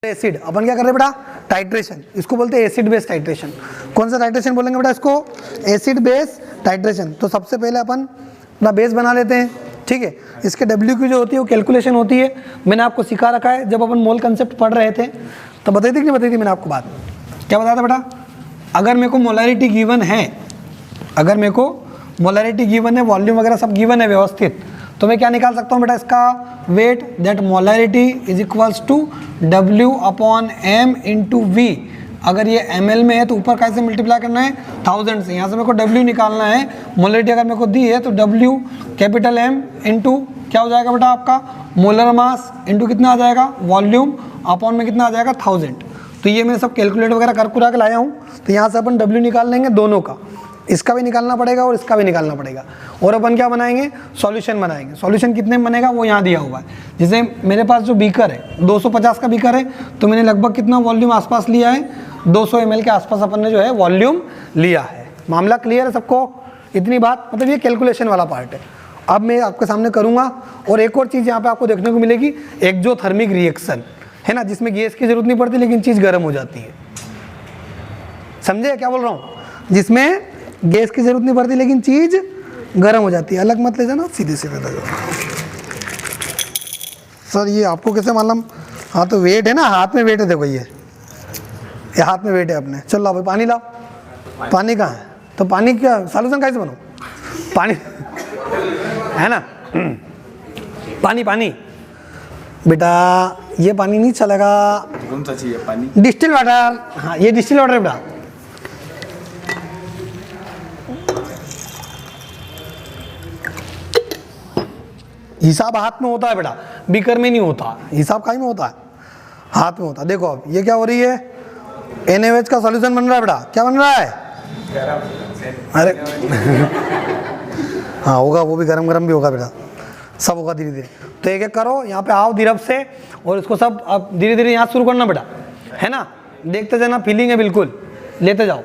Acid, अपन क्या कर रहे हैं बेटा, टाइट्रेशन, इसको बोलते हैं एसिड बेस टाइट्रेशन। कौन सा टाइट्रेशन बोलेंगे बेटा इसको, एसिड बेस टाइट्रेशन। तो सबसे पहले अपन अपना बेस बना लेते हैं, ठीक है। इसके डब्ल्यू की जो होती है वो कैलकुलेशन होती है, मैंने आपको सिखा रखा है। जब अपन मोल कंसेप्ट पढ़ रहे थे तो बताई थी कि नहीं बताई थी मैंने आपको बात, क्या बताया था बेटा, अगर मेरे को मोलैरिटी गिवन है, अगर मेरे को मोलैरिटी गिवन है, वॉल्यूम वगैरह सब गिवन है व्यवस्थित, तो मैं क्या निकाल सकता हूँ बेटा, इसका weight, that molarity is equals to W upon M into V। अगर ये ml में है तो ऊपर कैसे मल्टीप्लाई करना है, 1000 से। यहाँ से मेरे को W निकालना है, मोलैरिटी अगर मेरे को दी है तो W कैपिटल M इंटू क्या हो जाएगा बेटा आपका, मोलर मास इंटू कितना आ जाएगा, वॉल्यूम अपॉन में कितना आ जाएगा, 1000। तो ये मैं सब कैलकुलेट वगैरह कर कुरा के लाया हूँ। तो यहाँ से अपन W निकाल लेंगे दोनों का, इसका भी निकालना पड़ेगा और इसका भी निकालना पड़ेगा, और अपन क्या बनाएंगे, सॉल्यूशन बनाएंगे। सॉल्यूशन कितने में बनेगा वो यहाँ दिया हुआ है। जैसे मेरे पास जो बीकर है 250 का बीकर है, तो मैंने लगभग कितना वॉल्यूम आसपास लिया है, 200 ml के आसपास अपन ने जो है वॉल्यूम लिया है। मामला क्लियर है सबको, इतनी बात, मतलब ये कैलकुलेशन वाला पार्ट है। अब मैं आपके सामने करूँगा। और एक और चीज़ यहाँ पर आपको देखने को मिलेगी, एक्सोथर्मिक रिएक्शन है ना, जिसमें गैस की जरूरत नहीं पड़ती लेकिन चीज़ गर्म हो जाती है। समझे क्या बोल रहा हूँ, जिसमें गैस की जरूरत नहीं पड़ती लेकिन चीज गर्म हो जाती है। अलग मत ले जाना, सीधे सीधे ले जाओ। सर ये आपको कैसे मालूम, हाँ तो वेट है ना, हाथ में वेट है, देखो ये हाथ में वेट है अपने। चल लाओ भाई पानी लाओ, पानी कहाँ है, तो पानी क्या सॉल्यूशन कैसे बनो, पानी है ना, पानी पानी बेटा, ये पानी नहीं चलेगा, कौन सा चाहिए पानी, डिस्टिल वाटर। हाँ ये डिस्टिल वाटर है बेटा, हिसाब हाथ में होता है बेटा, बीकर में नहीं होता, हिसाब कहीं में होता है, हाथ में होता है। देखो अब ये क्या हो रही है, NaOH का सॉल्यूशन बन रहा है बेटा, क्या बन रहा है, अरे हाँ होगा, वो भी गरम गरम भी होगा बेटा, सब होगा धीरे धीरे। तो एक एक करो, यहाँ पे आओ धीरज से, और इसको सब अब धीरे धीरे यहाँ शुरू करना बेटा, है ना, देखते जाना, फीलिंग है बिल्कुल, लेते जाओ।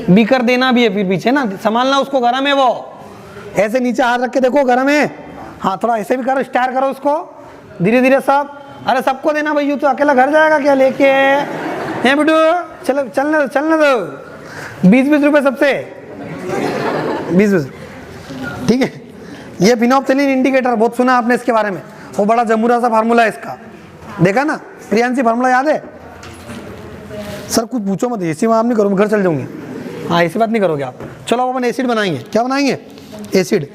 बीकर देना भी है फिर पीछे ना, संभालना उसको, गरम है वो, ऐसे नीचे हाथ रख के देखो गरम है, हाँ थोड़ा ऐसे भी करो, स्टार करो उसको धीरे धीरे सब। अरे सबको देना भाई, यू तो अकेला घर जाएगा क्या लेके, हैं बेटू, चलो चलने चलने दो, 20-20 रुपये सबसे, 20-20, ठीक है। ये फिनोप्सिलिन इंडिकेटर बहुत सुना आपने इसके बारे में, वो बड़ा जमूरा सा फार्मूला है इसका, देखा ना प्रियांशी, फार्मूला याद है। सर कुछ पूछो मत, ऐसी बात नहीं करो, मैं घर चल जाऊंगी, हाँ ऐसी बात नहीं करोगे आप। चलो अब अपन एसिड बनाएंगे, क्या बनाएंगे, एसिड।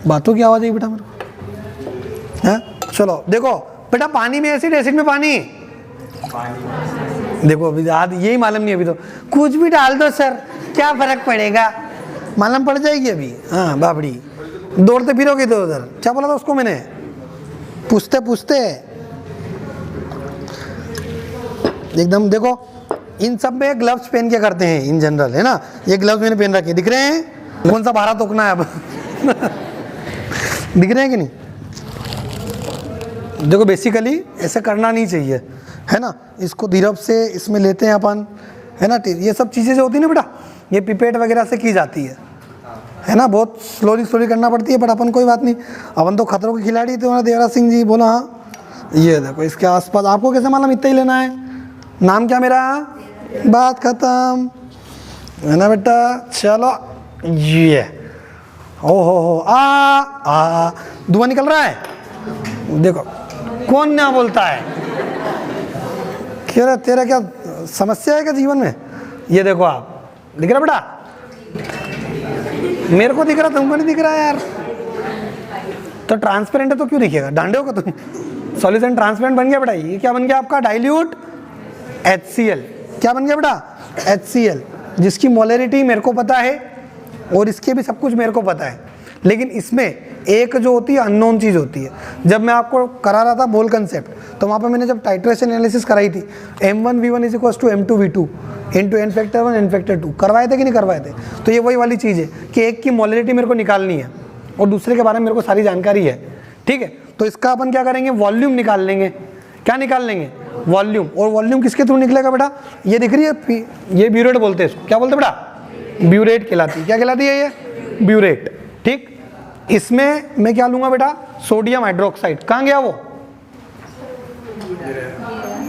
बातों की आवाज आई बेटा मेरे को, है। चलो देखो बेटा, पानी में एसिड, एसिड में पानी, देखो अभी याद यही मालूम नहीं, अभी तो कुछ भी डाल दो सर, क्या फर्क पड़ेगा, मालूम पड़ जाएगी अभी। हाँ बाबड़ी, दौड़ते फिरोगे तो उधर, क्या बोला था उसको मैंने, पूछते पूछते एकदम। देखो इन सब में ग्लव्स पहन के करते हैं इन जनरल, है ना, ये ग्लव्स मैंने पहन रखे, दिख रहे हैं, कौन सा भारा तोकना है अब दिख रहे हैं कि नहीं। देखो बेसिकली ऐसे करना नहीं चाहिए, है ना, इसको धीरज से इसमें लेते हैं अपन, है ना। ये सब चीज़ें जो होती है ना बेटा, ये पिपेट वगैरह से की जाती है ना, बहुत स्लोली स्लोली करना पड़ती है, बट अपन कोई बात नहीं, अपन तो खतरों के खिलाड़ी थे। हमारा देवराज सिंह जी बोला, हाँ ये देखो इसके आसपास, आपको कैसे मालूम इतना ही लेना है, नाम क्या मेरा, बात खत्म, है ना बेटा। चलो ये हो आ धुआं निकल रहा है, देखो कौन ना बोलता है, क्या तेरा क्या समस्या है क्या जीवन में, ये देखो आप, दिख रहा बेटा, मेरे को दिख रहा, तुमको नहीं दिख रहा यार, तो ट्रांसपेरेंट है तो क्यों दिखेगा, डांडे होगा तुम। सॉल्यूशन ट्रांसपेरेंट बन गया बेटा, ये क्या बन गया आपका, डाइल्यूट HCl, क्या बन गया बेटा, HCl, जिसकी मोलैरिटी मेरे को पता है और इसके भी सब कुछ मेरे को पता है, लेकिन इसमें एक जो होती है अननोन चीज़ होती है। जब मैं आपको करा रहा था बोल कंसेप्ट, तो वहाँ पे मैंने जब टाइट्रेशन एनालिसिस कराई थी, M1V1 is equal to M2V2 into N factor 1 N factor 2, करवाए थे कि नहीं करवाए थे। तो ये वही वाली चीज़ है कि एक की मोलैरिटी मेरे को निकालनी है और दूसरे के बारे में मेरे को सारी जानकारी है, ठीक है। तो इसका अपन क्या करेंगे, वॉल्यूम निकाल लेंगे, क्या निकाल लेंगे, वॉल्यूम। और वॉल्यूम किसके थ्रू निकलेगा बेटा, ये दिख रही है, ये ब्यूरेट बोलते हैं इसको, क्या बोलते हैं बेटा, ब्यूरेट कहलाती है, क्या कहलाती है ये, ब्यूरेट, ठीक। इसमें मैं क्या लूँगा बेटा, सोडियम हाइड्रोक्साइड, कहाँ गया वो?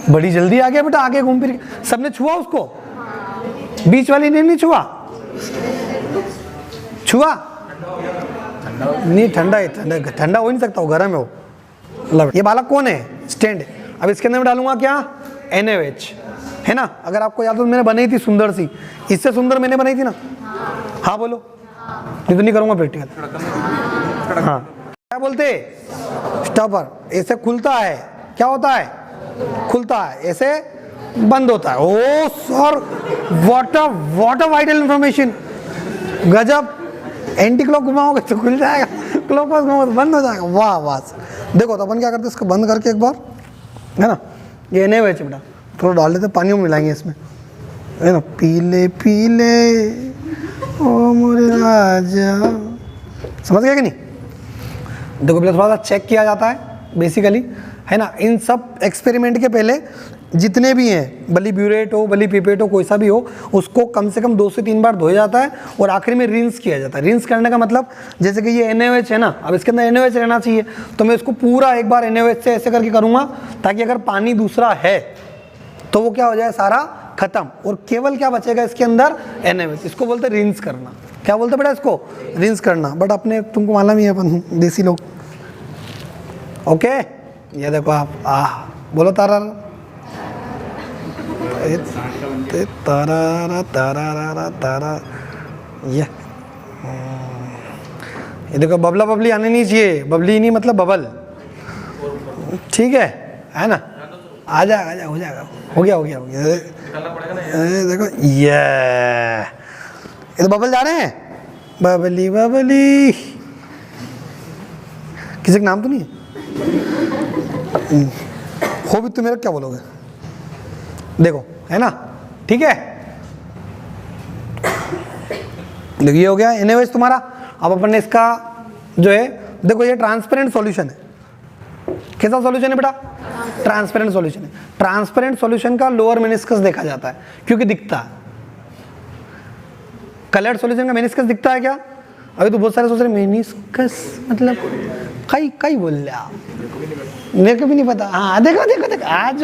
बड़ी जल्दी आ गया बेटा, आगे घूम फिर। सबने छुआ उसको? बीच वाली ने नहीं छुआ? छुआ नहीं, ठंडा है, ठंडा हो नहीं सकता, वो गर्म है वो। ये बालक कौन है? स्टैंड। अब इसके अंदर मैं डालूंगा क्या? NaOH, है ना? अगर आपको याद हो मैंने बनाई थी सुंदर सी, इससे सुंदर मैंने बनाई थी ना? हाँ बोलो, नहीं तो नहीं करूंगा प्रैक्टिकल। हाँ, क्या बोलते? स्टॉपर। ऐसे खुलता है, क्या होता है? खुलता है, ऐसे बंद होता है। Oh sir, what a vital information, गजब। एंटी क्लॉक घुमाओगे तो खुल जाएगा, क्लॉकवाइज घुमाओगे तो बंद हो जाएगा। वाह वाह। देखो तो अपन क्या करते हैं, इसको बंद करके एक बार, है ना, ये NaOH बेटा थोड़ा डाल देते, पानी में मिलाएंगे इसमें, है ना। पीले पीले ओ मोरे राजा, समझ गया कि नहीं? देखो पहले थोड़ा सा चेक किया जाता है बेसिकली, है ना। इन सब एक्सपेरिमेंट के पहले जितने भी हैं, बली ब्यूरेट हो, बली पिपेट हो, कोई सा भी हो, उसको कम से कम 2 से 3 बार धोया जाता है और आखिर में रिंस किया जाता है। रिंस करने का मतलब, जैसे कि ये NaOH है ना, अब इसके अंदर NaOH रहना चाहिए, तो मैं इसको पूरा एक बार NaOH से ऐसे करके करूँगा, ताकि अगर पानी दूसरा है तो वो क्या हो जाए, सारा खत्म, और केवल क्या बचेगा इसके अंदर? NaOH। इसको बोलते हैं रिंस करना। क्या बोलते बेटा इसको? रिंस करना। बट अपने तुमको मालूम ही है, अपन देसी लोग। ओके, ये देखो आप बोलो तारा तारा तारा तारा, ये देखो बबला बबली आने नहीं चाहिए, बबली नहीं मतलब बबल, ठीक है ना? आ जाएगा, हो जाएगा, हो गया। देखो ये तो बबल जा रहे हैं, बबली बबली। किसी का नाम तो नहीं है? हो भी तो मेरा क्या बोलोगे? देखो, है ना, ठीक है। देखो ये हो गया NaOH तुम्हारा। अब अपन ने इसका जो है, देखो ये ट्रांसपेरेंट सॉल्यूशन है। कैसा सॉल्यूशन है बेटा? ट्रांसपेरेंट सॉल्यूशन है। ट्रांसपेरेंट सॉल्यूशन का लोअर मेनिस्कस देखा जाता है क्योंकि दिखता है। कलर्ड सॉल्यूशन का मेनिस्कस दिखता है क्या? अभी तो बहुत सारे सोच रहे मेनिस्कस मतलब कई बोल रहे आप, मेरे को भी नहीं पता। हाँ देखो आज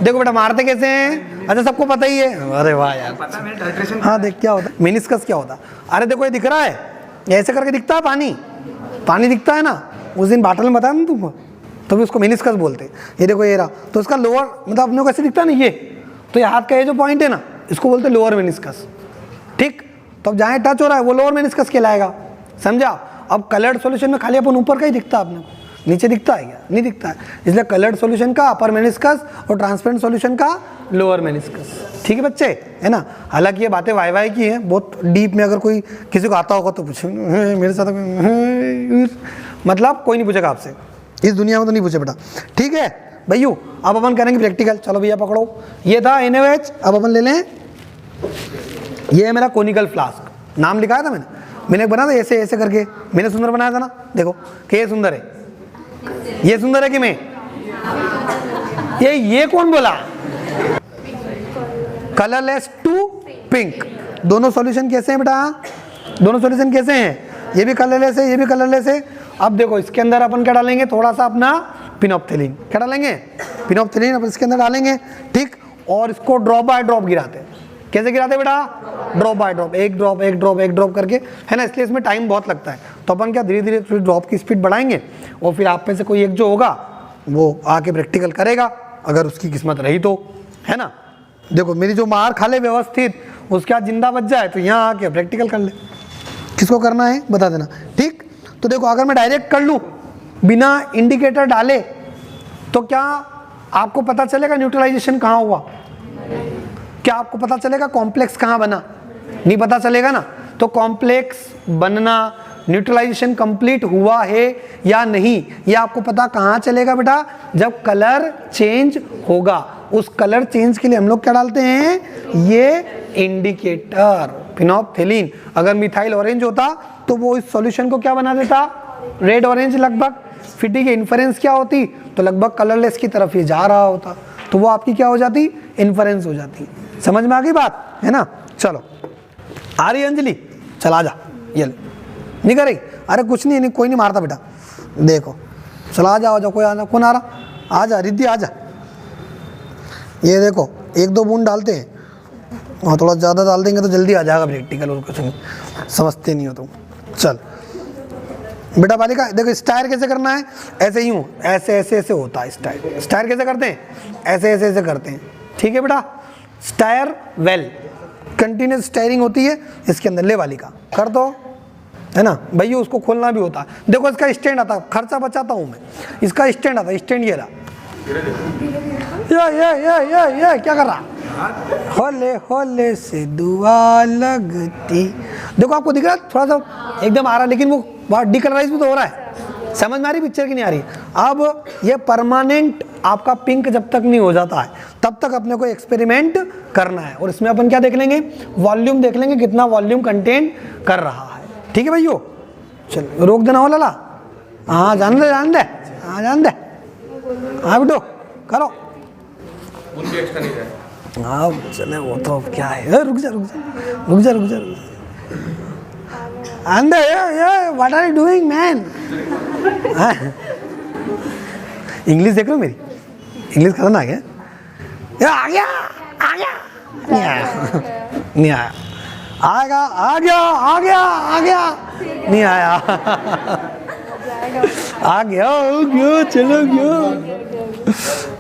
देखो बेटा मारते कैसे हैं। अच्छा सबको पता ही है, अरे वाह यार पता है। हाँ देख क्या होता है मेनिस्कस, क्या होता है? अरे देखो ये दिख रहा है, ऐसे करके दिखता है, पानी दिखता है ना। उस दिन बाटल में बताया ना तुमको, तो भी उसको मेनिस्कस बोलते हैं। ये देखो ये रहा, तो उसका लोअर मतलब अपने को कैसे दिखता है ना, ये तो ये हाथ का ये जो पॉइंट है ना, इसको बोलते हैं लोअर मेनिस्कस, ठीक। तो अब जहाँ टच हो रहा है वो लोअर मेनिस्कस कहलाएगा, समझा। अब कलर्ड सॉल्यूशन में खाली अपन ऊपर का ही दिखता है, अपने को नीचे दिखता है क्या? नहीं दिखता है। इसलिए कलर्ड सॉल्यूशन का अपर मेनिस्कस और ट्रांसपेरेंट सॉल्यूशन का लोअर मेनिस्कस, ठीक है बच्चे, है ना। हालांकि ये बातें वाई की हैं, बहुत डीप में अगर कोई किसी को आता होगा तो पूछे, मेरे साथ मतलब कोई नहीं पूछेगा आपसे इस दुनिया में, तो नहीं पूछे बेटा, ठीक है भैया। अब अपन करेंगे प्रैक्टिकल। चलो भैया पकड़ो, ये था NaOH। अब अपन ले लें, ये है मेरा कोनिकल फ्लास्क, नाम लिखाया था मैंने बना था ऐसे ऐसे करके, मैंने सुंदर बनाया था ना। देखो कि ये सुंदर है, ये सुंदर है कि मैं? ये कौन बोला? Colourless to pink. दोनों सॉल्यूशन कैसे हैं बेटा? दोनों सॉल्यूशन कैसे हैं? ये भी कलरलेस है, ये भी कलरलेस है। अब देखो इसके अंदर अपन क्या डालेंगे? थोड़ा सा अपना पिनोप्थेलिन। क्या डालेंगे? पिनोप्थेलिन अपन इसके अंदर डालेंगे, ठीक। और इसको ड्रॉप बाय ड्रॉप गिराते हैं। कैसे गिराते बेटा? ड्रॉप बाय ड्रॉप, एक ड्रॉप करके, है ना। इसलिए इसमें टाइम बहुत लगता है, तो अपन क्या धीरे धीरे थोड़ी ड्रॉप की स्पीड बढ़ाएंगे, और फिर आप में से कोई एक जो होगा वो आके प्रैक्टिकल करेगा, अगर उसकी किस्मत रही तो, है ना। देखो मेरी जो मार खा ले व्यवस्थित, उसके बाद जिंदा बच जाए तो यहाँ आके प्रैक्टिकल कर ले। किसको करना है बता देना, ठीक। तो देखो अगर मैं डायरेक्ट कर लूँ बिना इंडिकेटर डाले, तो क्या आपको पता चलेगा न्यूट्रलाइजेशन कहाँ हुआ? क्या आपको पता चलेगा कॉम्प्लेक्स कहाँ बना? नहीं पता चलेगा ना। तो कॉम्प्लेक्स बनना, न्यूट्रलाइजेशन कंप्लीट हुआ है या नहीं, ये आपको पता कहाँ चलेगा बेटा? जब कलर चेंज होगा। उस कलर चेंज के लिए हम लोग क्या डालते हैं? ये इंडिकेटर, फिनोप्थेलिन। अगर मिथाइल ऑरेंज होता तो वो इस सॉल्यूशन को क्या बना देता? रेड ऑरेंज लगभग। फिर ठीक है, इन्फरेंस क्या होती? तो लगभग कलरलेस की तरफ ये जा रहा होता, तो वो आपकी क्या हो जाती? इन्फरेंस हो जाती। समझ में आ गई बात, है ना। चलो आ रही अंजलि, चल आ जा। ये नहीं कर रही? अरे कुछ नहीं, कोई नहीं मारता बेटा, देखो चलो आ जाओ, कोई आना, कौन आ रहा, आ जा रिद्धि आ जा। ये देखो 1-2 बूंद डालते हैं, हाँ थोड़ा ज़्यादा डाल देंगे तो जल्दी आ जाएगा प्रैक्टिकल, और कुछ नहीं, समझते नहीं हो तुम। चल बेटा बालिका देखो स्टायर कैसे करना है, ऐसे ही हूँ, ऐसे ऐसे ऐसे होता है स्टायर। स्टायर कैसे करते हैं, ऐसे ऐसे ऐसे करते हैं, ठीक है बेटा। स्टायर वेल कंटिन्यूस स्टायरिंग होती है इसके अंदर, ले बालिका कर दो, है ना भैया, उसको खोलना भी होता है। देखो इसका स्टैंड आता, खर्चा बचाता हूँ मैं, इसका स्टैंड आता, स्टैंड ये रहा, ये क्या कर रहा, होले होले से दुआ लगती। देखो आपको दिख रहा है थोड़ा सा एकदम आ रहा है, लेकिन वो बहुत डिकलराइज भी तो हो रहा है, समझ में आ रही पिक्चर की नहीं आ रही। अब ये परमानेंट आपका पिंक जब तक नहीं हो जाता है तब तक अपने को एक्सपेरिमेंट करना है, और इसमें अपन क्या देख लेंगे, वॉल्यूम देख लेंगे, कितना वॉल्यूम कंटेन कर रहा है, ठीक है भैया। चल रोक देना हो लाला, हाँ जान दे जान दे, हाँ जान दे, हाँ बेटो करो, हाँ चले वो तो अब क्या है, रुक जा रुक जा रुक जा रुक जा रुक जा, ये what are you doing man. English देख लो मेरी, इंग्लिश खतरनाक है। आ गया आ गया, नहीं आया नहीं आया, आएगा आ गया आ गया आ गया, नहीं आया, आ गया हो गया चलो गया।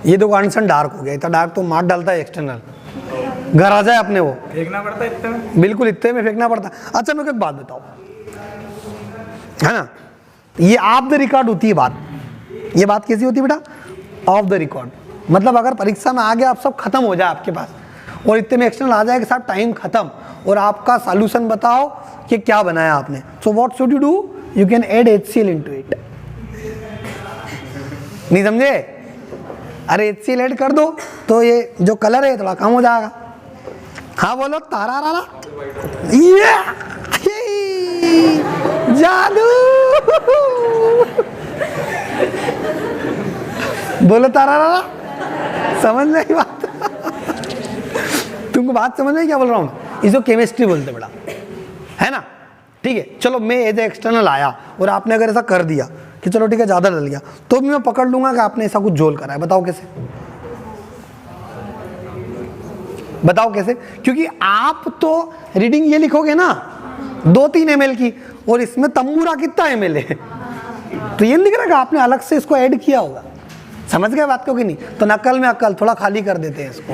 ये देखो अनसन डार्क हो गया, इतना डार्क तो मार डालता है एक्सटर्नल, घर आ जाए अपने, वो फेंकना पड़ता है इतने में, बिल्कुल इतने में फेंकना पड़ता है। अच्छा मेरे को एक बात बताओ, है ना, ये ऑफ द रिकॉर्ड होती है बात, ये बात कैसी होती है बेटा, ऑफ द रिकॉर्ड, मतलब अगर परीक्षा में आ गया आप सब खत्म हो जाए आपके पास, और इतने में एक्सटर्नल आ जाए कि साहब टाइम खत्म, और आपका सॉल्यूशन बताओ कि क्या बनाया आपने, so what should you do, you can add HCl into it. नहीं समझे, अरे HCl ऐड कर दो तो ये जो कलर है थोड़ा कम हो जाएगा। हाँ बोलो तारा रारा, ये जादू, बोलो तारा रारा, समझ नहीं बात, तुमको बात समझ में क्या बोल रहा हूँ, इसको केमिस्ट्री बोलते बड़ा, है ना, ठीक है। चलो मैं एज ए एक्सटर्नल आया और आपने अगर ऐसा कर दिया कि चलो ठीक है ज़्यादा डल गया, तो भी मैं पकड़ लूंगा कि आपने ऐसा कुछ झोल करा है, बताओ कैसे, बताओ कैसे, क्योंकि आप तो रीडिंग ये लिखोगे ना 2-3 ml की, और इसमें तंबूरा कितना ml है, तो ये नहीं दिख रहा कि आपने अलग से इसको ऐड किया होगा, समझ गए बात को कि नहीं। तो नकल में अक्ल, थोड़ा खाली कर देते हैं इसको,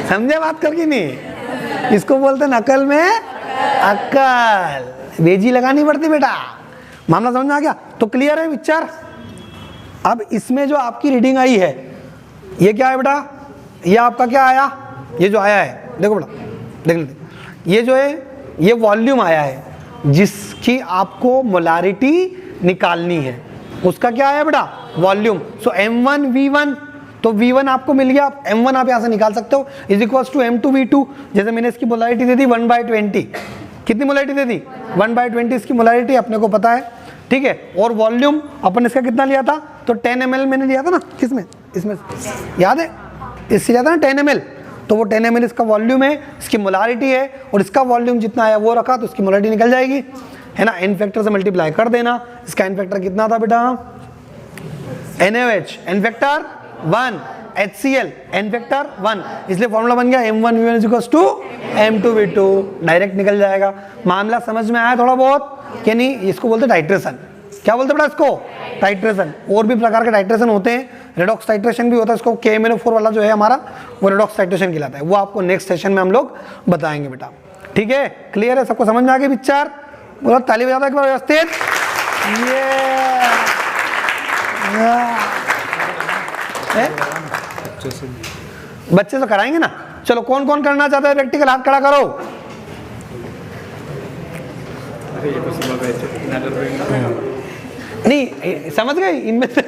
समझे बात कर कि नहीं, इसको बोलते नकल में अक्ल, बेजी लगानी पड़ती बेटा, मामला समझ में आ गया। तो क्लियर है पिक्चर। अब इसमें जो आपकी रीडिंग आई है ये क्या है बेटा, ये आपका क्या आया, ये जो आया है देखो बेटा, देख लेते, ये जो है ये वॉल्यूम आया है जिसकी आपको मोलारिटी निकालनी है, उसका क्या आया बेटा, वॉल्यूम। सो M1 V1, तो V1 आपको मिल गया, M1 आप यहाँ से निकाल सकते हो, is equals to M2 V2। जैसे मैंने इसकी मोलारिटी दे दी 1/20, कितनी मोलारिटी दे दी 1/20, इसकी मोलारिटी अपने को पता है, ठीक है। और वॉल्यूम अपन इसका कितना लिया था, तो 10 ml मैंने लिया था ना, किसमें, इसमें याद है, इससे ज़्यादा ना 10 ml, तो वो 10 ml इसका वॉल्यूम है, इसकी मोलारिटी है, और इसका वॉल्यूम जितना आया वो रखा, तो इसकी मोलारिटी निकल जाएगी, है ना। एन फैक्टर से मल्टीप्लाई कर देना, इसका एन फैक्टर कितना था बेटा, NaOH N factor 1, HCl N factor 1, इसलिए फॉर्मूला बन गया M1 V1 equals to M2 V2, direct निकल जाएगा। मामला समझ में आया थोड़ा बहुत कि नहीं, इसको बोलते टाइट्रेशन, क्या बोलते बेटा इसको, टाइट्रेशन। और भी प्रकार के टाइट्रेशन होते हैं, रेडॉक्स टाइट्रेशन भी होता है, इसको KMnO4 वाला जो है हमारा वो रेडॉक्स टाइट्रेशन कहलाता है, वो आपको नेक्स्ट सेशन में हम लोग बताएंगे बेटा, ठीक है। क्लियर है, सबको समझ में आ गया पिक्चर, बोलो ताली बजा दो एक बार व्यवस्थित, बच्चे तो कराएंगे ना। चलो कौन कौन करना चाहता है प्रैक्टिकल, हाथ खड़ा करो। नहीं समझ गए, इनमें से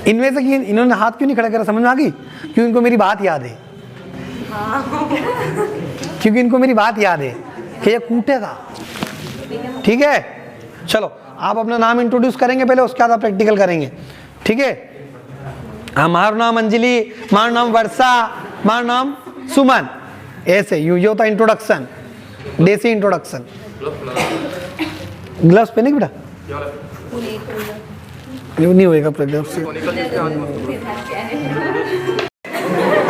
इनमें से इन्होंने हाथ क्यों नहीं खड़ा करा, समझ में आ गई, क्यों इनको मेरी बात याद है, क्योंकि इनको मेरी बात याद है कि ये कूटेगा, ठीक है। चलो आप अपना नाम इंट्रोड्यूस करेंगे पहले, उसके बाद आप प्रैक्टिकल करेंगे, ठीक है। हमारा नाम अंजलि, हमारा नाम वर्षा, हमारा नाम सुमन, ऐसे ये होता इंट्रोडक्शन, देसी इंट्रोडक्शन। ग्लव्स पहने बेटा। नहीं होएगा प्रैक्टिकल से।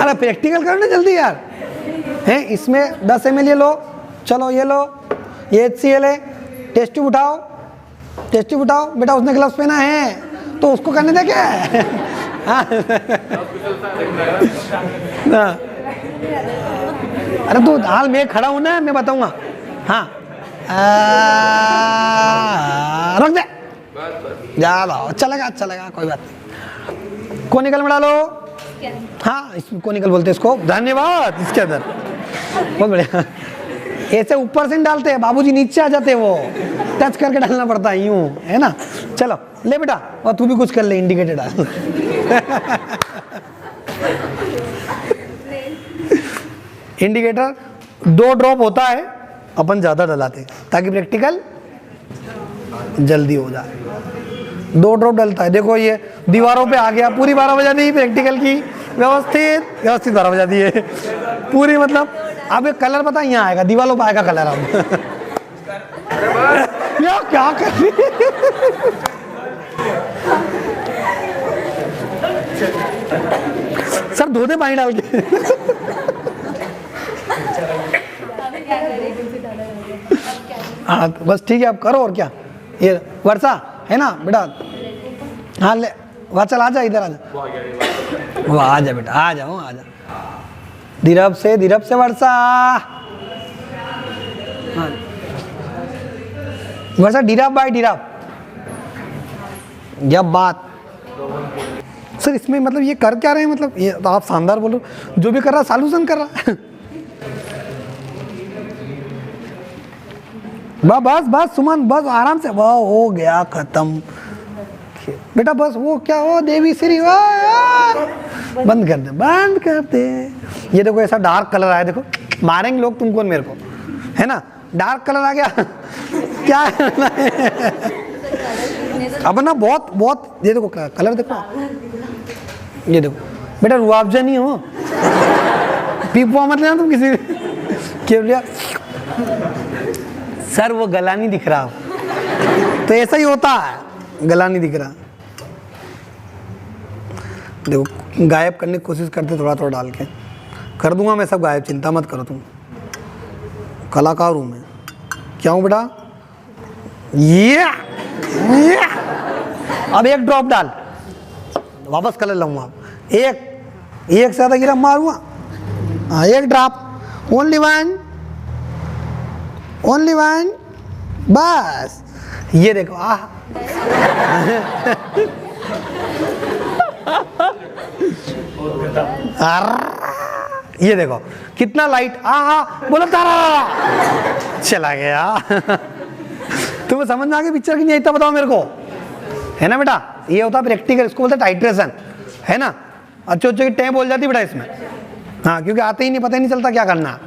अरे प्रैक्टिकल करो ना जल्दी यार। हैं इसमें 10 ml ये लो, चलो ये लो, ये HCl है, टेस्ट ट्यूब उठाओ, टेस्ट ट्यूब उठाओ। बेटा उसने ग्लव्स पहना है तो उसको करने दे क्या है। हाँ। अरे तू हाल मैं खड़ा हूं ना, मैं बताऊंगा। हाँ रख दे, ज्यादा अच्छा लगा कोई बात नहीं। कोनिकल में डालो। हाँ इसमें कोनिकल बोलते हैं इसको। धन्यवाद। इसके अंदर बहुत बढ़िया। ऐसे ऊपर से डालते हैं बाबूजी, नीचे आ जाते हैं, वो टच करके डालना पड़ता है यूं, है ना। चलो ले बेटा, और तू भी कुछ कर ले, इंडिकेटर डाल। इंडिकेटर 2 ड्रॉप होता है, अपन ज्यादा डलाते ताकि प्रैक्टिकल जल्दी हो जाए। 2 ड्रॉप डलता है। देखो ये दीवारों पे आ गया, पूरी 12 बजा दी प्रैक्टिकल की, व्यवस्थित 12 बजा दी है पूरी। मतलब अब एक कलर पता यहाँ आएगा, दीवारों पे आएगा कलर। अब यार क्या कर रही सर, धो दे पानी डाल के। हाँ तो बस ठीक है, आप करो और क्या। ये वर्षा है ना बेटा, हाँ ले वहाँ चल, आ जा इधर, आ जा वो, आ जा बेटा, आ जाओ, आ जा। धीरज से वर्षा। हाँ वर्षा, धीरज बाय धीरज। जब बात सर इसमें मतलब ये कर क्या रहे हैं, मतलब ये तो आप शानदार बोलो, जो भी कर रहा सॉल्यूशन कर रहा। बस सुमन, बस आराम से, वाह हो गया खत्म बेटा। बस वो क्या हो, देवी श्री, वाह बंद कर दे। ये देखो ऐसा डार्क कलर आया, देखो मारेंगे लोग तुमको और मेरे को, है ना। डार्क कलर आ गया। क्या है अब ना, बहुत ये देखो कलर देखो, ये देखो बेटा, रुआवजा नहीं हो, पीपुआ मत लेना तुम किसी क्या। सर वो गला नहीं दिख रहा, तो ऐसा ही होता है, गला नहीं दिख रहा। देखो गायब करने की कोशिश करते, थोड़ा डाल के कर दूंगा मैं सब गायब, चिंता मत करो तुम, कलाकार हूँ मैं। क्या हूँ बेटा, ये अब 1 ड्रॉप डाल, वापस कलर लाऊंगा। एक से ज़्यादा गिरा मारूंगा। हाँ 1 ड्रॉप, ओनली वन बस। ये देखो ये देखो कितना लाइट, बोला तारा चला गया। तुम्हें समझ में आ गया पिक्चर की नहीं, इतना बताओ मेरे को, है ना बेटा। ये होता है प्रैक्टिकल, इसको बोलते हैं टाइट्रेशन, है ना। अच्छे की टें बोल जाती बेटा इसमें। हाँ क्योंकि आते ही नहीं, पता ही नहीं चलता क्या करना।